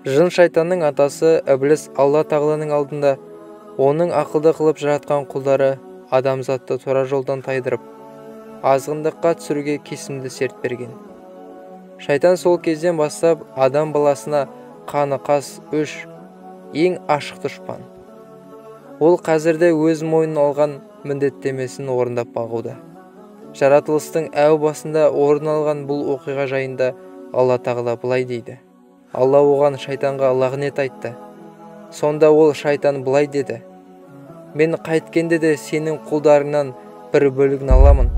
Жын шайтанның атасы Ібліс Алла тағаланың алдында оның ақылды қылып жаратқан құлдары адамзатты тура жолдан тайдырып, азғындыққа түсіруге кесімді серт берген. Шайтан сол кезден бастап адам баласына қаны қас үш ең ашық дұшпан. Ол қазірде өз мойнына алған міндеттемесін орындап бағуда. Жаратылыстың әу басында орын алған бұл оқиға жайында Алла тағала былай дейді. Алла оған шайтанға лағнет айтты. Сонда ол шайтан былай деді: мен қайткенде де сенің құлдарыңнан бір бөлігін аламын.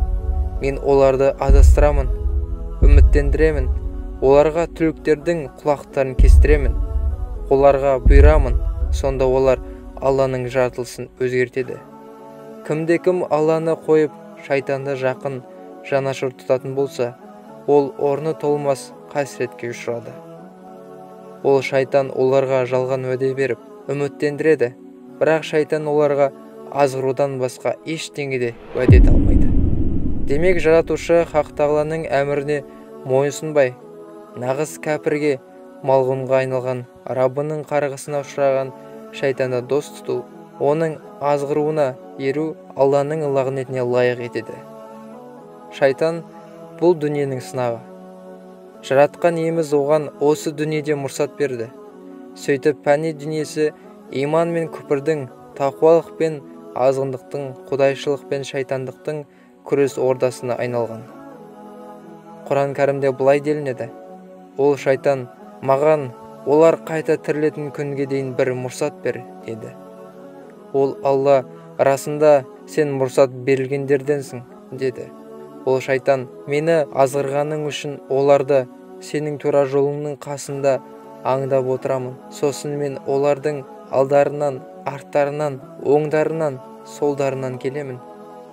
Мен оларды адастырамын, үміттендіремін, оларға түліктердің құлақтарын кестіремін, оларға бұйырамын, сонда олар Алланың жаратылысын өзгертеді. Кімде-кім Алланы қойып шайтанды жақын жанашыр тұтатын болса, ол орны толмас қасіретке ұшырады. Ол шайтан оларға жалған уәде беріп, үміттендіреді, бірақ шайтан оларға азғырудан басқа ештеңе де уәде ете алмайды. Демек, жаратушы Хақ тағаланың әміріне мойынсұнбай, нағыз кәпірге, малғұнға айналған Раббының қарғысына ұшыраған шайтанды дос тұту, оның азғыруына еру Алланың лағнетіне лайық етеді. Шайтан бұл дүниенің сынағы. Жаратқан иеміз оған осы дүниеде мұрсат берді. Сөйтіп пәни дүниесі иман мен күпірдің, тақуалық пен азғындықтың, құдайшылық пен шайтандықтың күрес ордасына айналған. Құран кәрімде былай делінеді: ол шайтан маған олар қайта тірілетін күнге дейін бір мұрсат бер, деді. Ол Алла: расында сен мұрсат берілгендерденсің, деді. Ол шайтан: мені азғырғаның үшін оларды сенің тура жолыңның қасында аңдап отырамын. Сосын мен олардың алдарынан, арттарынан, оңдарынан, солдарынан келемін.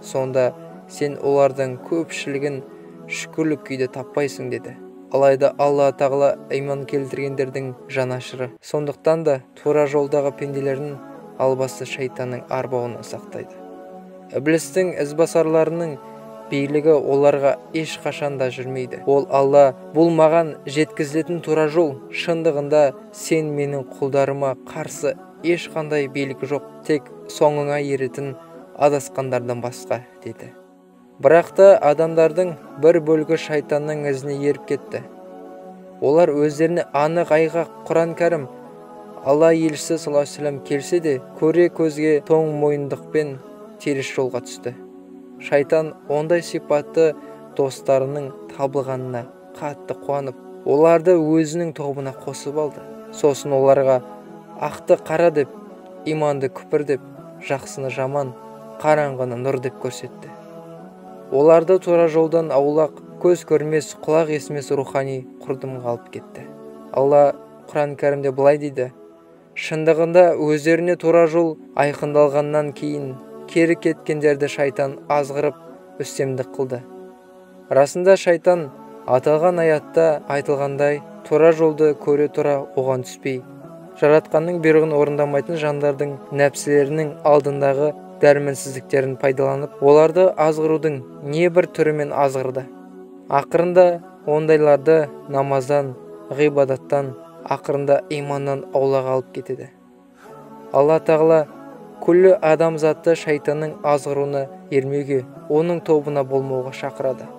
Сонда сен олардың көпшілігін шүкірлік күйде таппайсың, деді. Алайда Алла тағала иман келтіргендердің жанашыры. Сондықтан да тура жолдағы пенделерін албасты шайтанның арбауынан сақтайды. Іблістің ізбасарларының билігі оларға ешқашанда жүрмейді. Ол Алла: бұл маған жеткізілетін тура жол, шындығында сен менің құлдарыма қарсы ешқандай билік жоқ, тек соңыңа еретін адасқандардан басқа, деді. Бірақ та адамдардың бір бөлігі шайтанның ізіне еріп кетті. Олар өздеріне анық айғақ Құран кәрім Алла елшісі саллаллаху алейхи вассалам келсе де көре көзге тоң мойындықпен теріс жолға түсті. Шайтан ондай сипатты достарының табылғанына қатты қуанып, оларды өзінің тобына қосып алды. Сосын оларға ақты қара деп, иманды күпір деп, жақсыны жаман, қараңғыны нұр деп көрсетті. Оларды тура жолдан аулақ, көз көрмес, құлақ естімес рухани құрдымға алып кетті. Алла Құран кәрімде былай дейді: шындығында өздеріне тура жол айқындалғаннан кейін кері кеткендерді шайтан азғырып үстемдік қылды. Расында шайтан аталған аятта айтылғандай тура жолды көре тұра оған түспей, жаратқанның бұйрығын орындамайтын жандардың нәпсілерінің алдындағы дәрменсіздіктерін пайдаланып, оларды азғырудың небір түрімен азғырды. Ақырында ондайларды намаздан, ғибадаттан, ақырында иманнан аулаға алып кетеді. Алла тағала күллі адамзатты шайтанның азғыруына ермеуге, оның тобына болмауға шақырады.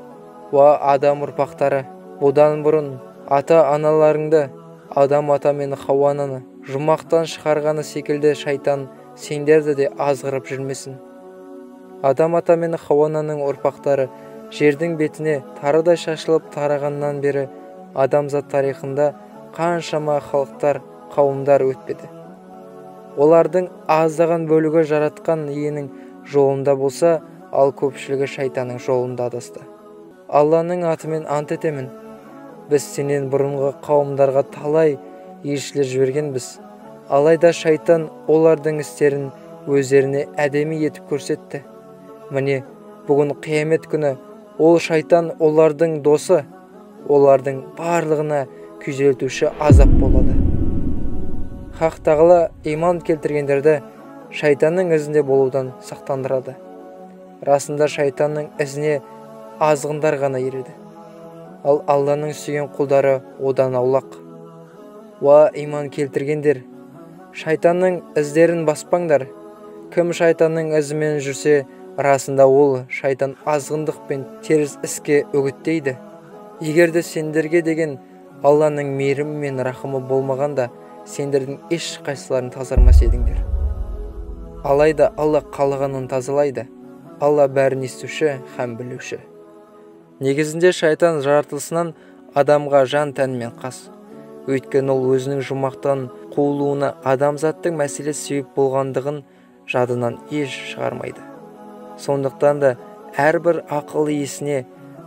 Уа адам ұрпақтары, бұдан бұрын ата-аналарыңды, адам ата мен Хауа-ананы жұмақтан шығарғаны секілді шайтан сендерді де азғырып жүрмесін. Адам ата мен Хауа-ананың ұрпақтары жердің бетіне тарыдай шашылып тарағаннан бері адамзат тарихында қаншама халықтар, қауымдар өтпеді. Олардың аздаған бөлігі жаратқан иенің жолында болса, ал көпшілігі шайтанның жолында адасты. Алланың атымен ант етемін: біз сенен бұрынғы қауымдарға талай елшілер жібергенбіз. Алайда шайтан олардың істерін өздеріне әдемі етіп көрсетті. Міне, бүгін қиямет күні ол шайтан олардың досы, олардың барлығына күйзелтуші азап болады. Хақ тағала иман келтіргендерді шайтанның ізінде болудан сақтандырады. Расында шайтанның ізіне азғындар ғана ереді. Ал Алланың сүйген құлдары одан аулақ. Уа иман келтіргендер, шайтанның іздерін баспаңдар. Кім шайтанның ізімен жүрсе, расында ол шайтан азғындық пен теріс іске үгіттейді. Егерде сендерге деген Алланың мейірімі мен рахымы болмағанда, сендердің ешқайсыларын тазармас едіңдер. Алайда Алла қалағанын тазалайды. Алла бәрін естуші һәм білуші. Негізінде шайтан жаратылысынан адамға жан тәнмен қас. Өйткені ол өзінің жұмақтан қуылуына адамзаттың мәселе себеп болғандығын жадынан еш шығармайды. Сондықтан да әрбір ақыл иесіне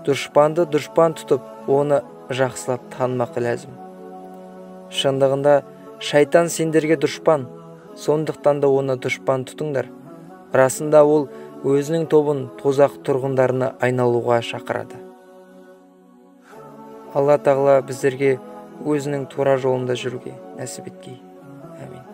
дұшпанды дұшпан тұтып, оны жақсылап танымақ ләзім. Шындығында шайтан сендерге дұшпан, сондықтан да оны дұшпан тұтыңдар. Расында ол өзінің тобын тозақ тұрғындарына айналуға шақырады. Алла тағала біздерге өзінің тура жолында жүруге нәсіп еткей. Әмин.